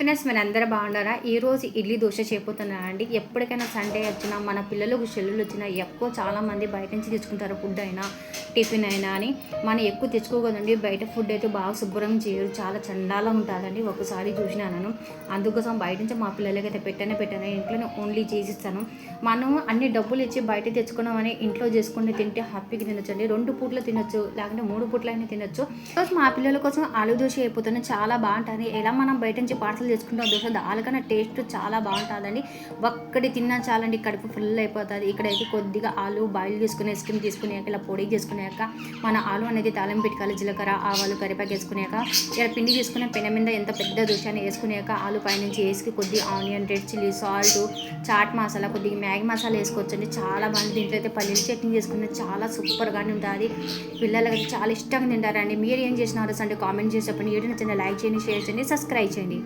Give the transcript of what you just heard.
Friends మన అందరూ బాగున్నారా? ఈరోజు ఇడ్లీ దోశ చేయబోతున్నాను అండి. ఎప్పటికైనా సండే వచ్చినా మన పిల్లలకు సెలవులు వచ్చినా ఎక్కువ చాలామంది బయట నుంచి తెచ్చుకుంటారు. ఫుడ్ అయినా టిఫిన్ అయినా అని మనం ఎక్కువ తెచ్చుకోకూడదండి. బయట ఫుడ్ అయితే బాగా శుభ్రం చేయరు, చాలా చండాలా ఉంటుందండి. ఒకసారి చూసినాను, అందుకోసం బయట నుంచి మా పిల్లలకి అయితే పెట్టాను. ఇంట్లోనే ఓన్లీ చేసిస్తాను. మనం అన్ని డబ్బులు ఇచ్చి బయట తెచ్చుకున్నామని ఇంట్లో చేసుకుని తింటే హ్యాపీగా తినొచ్చండి. 2 పూట్లు తినొచ్చు, లేకుంటే 3 పూట్లు అయినా తినొచ్చు. రోజు మా పిల్లల కోసం ఆలు దోశ అయిపోతుంది, చాలా బాగుంటుంది. ఎలా మనం బయట నుంచి పార్సల్ చేసుకుంటాం దోశ దానికన్నా టేస్ట్ చాలా బాగుంటుందండి. ఒక్కటి తిన్నా చాలండి, కడుపు ఫుల్ అయిపోతుంది. ఇక్కడైతే కొద్దిగా ఆలు బాయిల్ చేసుకుని స్టీమ్ తీసుకునేక ఇలా పొడి చేసుకునేక మన ఆలు అనేది తాలింపు పెట్టుకోవాలి. జీలకర్ర ఆవాలు కరివేపాకు వేసుకునేక ఇలా పిండి తీసుకునే పెన మీద ఎంత పెద్ద దోశ అని వేసుకునేక ఆలు పైనుంచి వేసి కొద్దిగా onion, red chilli, salt, chaat masala, కొద్దిగా మ్యాగీ మసాలా వేసుకోవచ్చండి. చాలా బాగుంది. దీంట్లో అయితే పల్లీల చట్నీ చేసుకునే చాలా సూపర్గానే ఉంటుంది. పిల్లలకి చాలా ఇష్టంగా తింటారండి. మీరు ఏం చేసినారో అంటే కామెంట్ చేసి చెప్పండి. వీడియో నచ్చింది లైక్ చేయండి, షేర్ చేయండి, సబ్స్క్రైబ్ చేయండి.